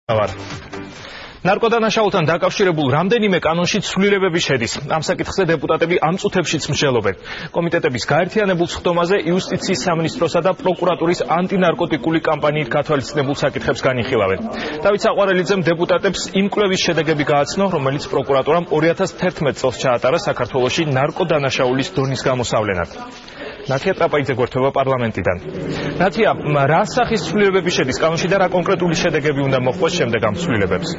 ნარკოდანაშაულთან დაკავშირებულ რამდენიმე კანონში ცვლილებები შედის. ამ საკითხზე დეპუტატები ამ წუთებშიც მსჯელობენ. კომიტეტების გაერთიანებულ სხდომაზე იუსტიციის სამინისტროსა და პროკურატურის ანტინარკოტიკული კამპანიით გათვალისწინებულ საკითხებს განიხილავენ. დავით საყვარელიძემ დეპუტატებს იმ კვლევის შედეგები გააცნო, რომელიც პროკურატურამ 2011 წელს ჩაატარა საქართველოში ნარკოდანაშაულის დონის გამოსავლენად. ნათია ტრაპაიძე გვერდება პარლამენტიდან. ნათია, რა სახის ცვლილებები შედის კანონში და რა კონკრეტული შედეგები უნდა მოხდეს შემდეგ ამ ცვლილებებს?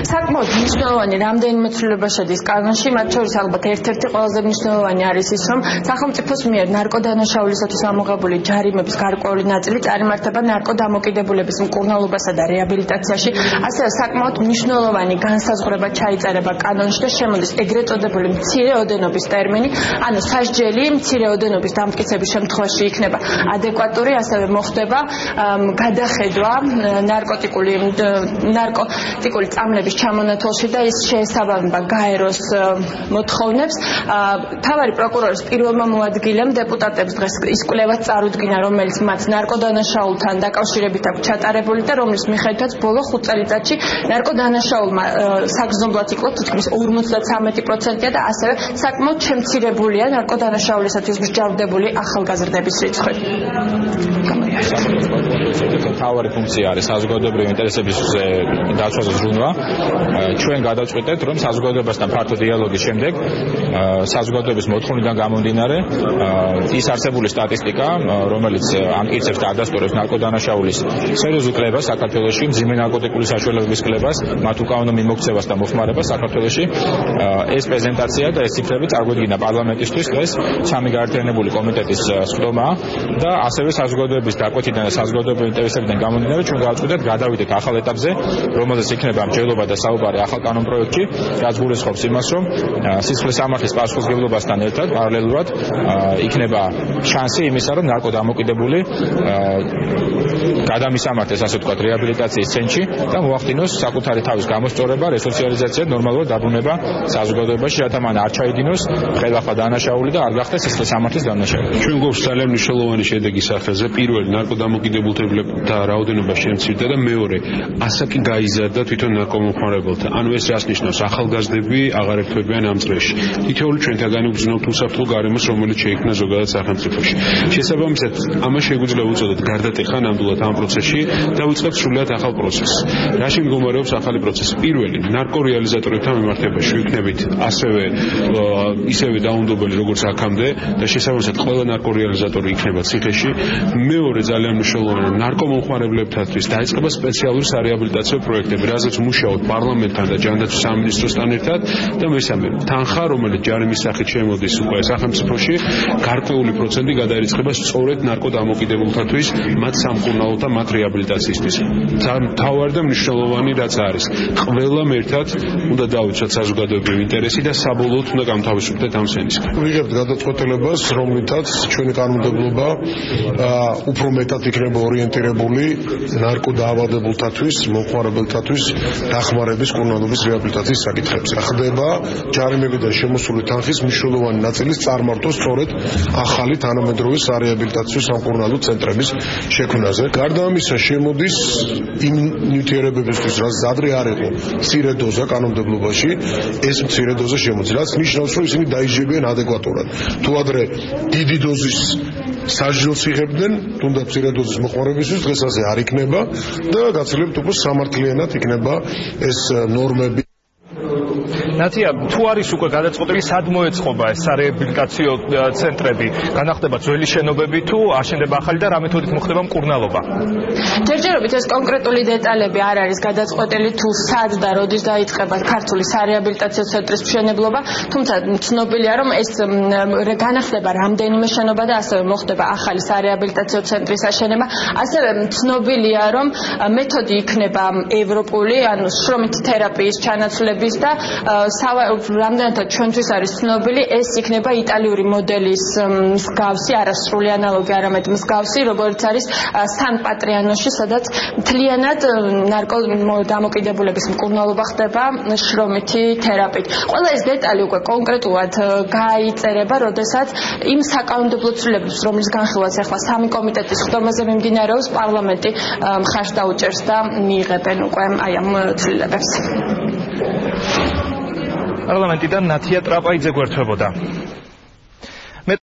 საკმაოდ მნიშვნელოვანი რამდენიმე ცვლილება შედის კანონში, მათ შორის ალბათ ერთ-ერთი ყველაზე მნიშვნელოვანი არის ის, რომ სახელმწიფოს მიერ ნარკოდანაშაულისათვის ამოღებული ჯარიმების გარკვეული ნაწილი წარიმართება ნარკოდამოკიდებულების მკურნალობასა და რეაბილიტაციაში, ასევე საკმაოდ მნიშვნელოვანი განსაზღვრება ჩაიწერება კანონში და შემოდის ეგრეთ წოდებული მცირე ოდენობის ტერმინი, ანუ სასჯელი მცირე ოდენობის დამტკიცების შემთხვევაში იქნება ადეკვატური, ასევე მოხდება გადახედვა ნარკოტიკული წამლების ჩამონათვალში და ის შეესაბამება გაეროს მოთხოვნებს. მთავარი პროკურორის პირველმა მოადგილემ დეპუტატებს დღეს ის კვლევა წარუდგინა, რომელიც მათ ნარკოდანაშაულთან დაკავშირებით აქვს ჩატარებული და რომლის მიხედვითაც ბოლო 5 წელიწადში ნარკოდანაშაულმა საგრძნობლად იკლო თითქმის 53% და ასევე საკმაოდ შემცირებულია ნარკოდანაშაულისათვის მსჯავრდებული ახალგაზრდების რიცხვი. თავარი ფუნქცია არის საზოგადოებრივი ინტერესების დაცვაზე ზრუნვა. ჩვენ გადავწყვეტეთ, რომ საზოგადოებასთან ფართო დიალოგის შემდეგ საზოგადოების მოთხოვნიდან გამომდინარე ის არსებული სტატისტიკა, რომელიც ამტკიცებს და ადასტურებს ნარკოდანაშაულის სერიოზულ კლებას საქართველოში, მძიმე ნარკოტიკული საშუალებების კლებას, მათ უკანონო მიმოქცევას და მოხმარებას საქართველოში, ეს პრეზენტაცია და ეს ციფრები წარგვედგინა პარლამენტისთვის დღეს სამი გაერთიანებული კომიტეტის სხდომა და ასევე საზოგადოების დაკვეთიდან და საზოგადოებრივი ინტერესებიდან გამომდინარე ჩვენ გავაწყვეტეთ გადავიდეთ ახალ ეტაპზე, რომელზეც იქნება მსჯელობა და საუბარი ახალ კანონ პროექტში, რაც გულისხმობს იმას, რომ სისხლის სამართლის პასუხისმგებლობასთან ერთად პარალელურად იქნება შანსი იმისა, რომ ნარკოდამოკიდებული გადამისამართეს, ასე ვთქვათ, რეაბილიტაციის ცენტრში და მოახდინოს საკუთარი თავის გამოსწორება, რესოციალიზაცია, ნორმალური დაბრუნება საზოგადოებაში, რათა მან არ ჩაიდინოს ხელახლა დანაშაული და არ გახდეს სისხლის სამართლის დანაშაული. ჩვენ გვაქვს ძალიან მნიშვნელოვანი შედეგი სახეზე. პირველი, ნარკოდამოკიდებულთა რაოდენობა შემცირდა და მეორე, ასაკი გაიზარდა თვითონ ნარკომომხმარებელთა. ანუ ეს რას ნიშნავს? ახალგაზრდები აღარ ერთვებიან ამ წრეში. თითოეული ჩვენთაგანი ვგრძნობთ უსაფრთხო გარემოს, რომელიც შეიქმნა ზოგადად სახელმწიფოში. შესაბამისად, ამას შეგვიძლია უწოდოთ გარდატეხა ნამდვილად ამ პროცესში და ვიწყებთ სრულიად ახალ პროცესს. რაში მდგომარეობს ახალი პროცესი? პირველი, ნარკორეალიზატორებთან მიმართებაში ვიქნებით ისევე დაუნდობელი როგორც აქამდე და შესაბამისად ყველა ნარკორეალიზატორი იქნება ციხეში. მეორე, ძალიან მნიშვნელოვანი, ნარკომომხმარებლებთათვის დაიწყება სპეციალური სარეაბილიტაციო პროექტები, რაზეც მუშაობთ პარლამენტთან და ჯანდაცვის სამინისტროსთან ერთად და მესამე, თანხა, რომელიც ჯარიმის სახით შემოდის უკვე სახელმწიფოში, გარკვეული პროცენტი გადაირიცხება სწორედ ნარკოდამოკიდებულთათვის, მათ სამკურნალო და მათ რეაბილიტაციისთვის. მთავარი და მნიშვნელოვანი რაც არის, ყველამ ერთად უნდა დავიცვათ საზოგადოებრივი ინტერესი და საბოლოოდ უნდა გამთავისუფლდეთ ამ სენისგან. ვიღებთ გადაწყვეტილებას, რომლითაც ჩვენი კანონმდებლობა უფრო მეტად იქნება ორიენტირებული ნარკოდაავადებულთათვის, მომხმარებელთათვის დახმარების, კურნალობის რეაბილიტაციის საკითხებზე. ხდება ჯარიმებიდან შემოსული თანხის მნიშვნელოვანი ნაწილის წარმართვა სწორედ ახალი თანამედროვე სარეაბილიტაციო სამკურნალო ცენტრების შექმნაზე. გარდა ამისა, შემოდის იმ ნივთიერებებისთვის, რაც ადრე არ იყო მცირე დოზა კანონმდებლობაში, ეს მცირე დოზა შემოდის, რაც ნიშნავს, რომ ისინი დაიჯებიან ადეკვატურად. თუ ადრე დიდი დოზის სასჯელს იღებდნენ, თუნდაც მცირე დოზის მოხმარებისთვის, დღეს ასე არ იქნება და გაცილებით უფრო სამართლიანად იქნება ეს ნორმები. ნათია, თუ არის უკვე გადაწყვეტილი, სად მოეწყობა ეს სარეაბილიტაციო ცენტრები? განახდება ძველი შენობები თუ აშენდება ახალი და რა მეთოდით მოხდება მკურნალობა? ჯერჯერობით ეს კონკრეტული დეტალები არ არის გადაწყვეტილი, თუ სად და როდის დაიწყება ქართული სარეაბილიტაციო ცენტრის მშენებლობა, თუმცა ცნობილია, რომ ეს განახდება რამდენიმე შენობა და ასევე მოხდება ახალი სარეაბილიტაციო ცენტრის აშენება. ასევე ცნობილია, რომ მეთოდი იქნება ევროპული, ანუ შრომით თერაპიის ჩანაცვლების და რამდენადაც ჩვენთვის არის ცნობილი, ეს იქნება იტალიური მოდელის მსგავსი, არასრული ანალოგი, არამედ მსგავსი, როგორც არის სან პატრიანოში, სადაც მთლიანად ნარკოდამოკიდებულების მკურნალობა ხდება შრომითი თერაპიით. ყველა ეს დეტალი უკვე კონკრეტულად გაიწერება, როდესაც იმ საკანონმდებლო ცვლილებებს, რომლის განხილვაც ახლა სამი კომიტეტის ხდომაზე მიმდინარეობს, პარლამენტი მხარს დაუჭერს და მიიღებენ უკვე აი ამ ცვლილებებს. პარლამენტიდან ნათია ტრაპაიძე გვერდებოდა.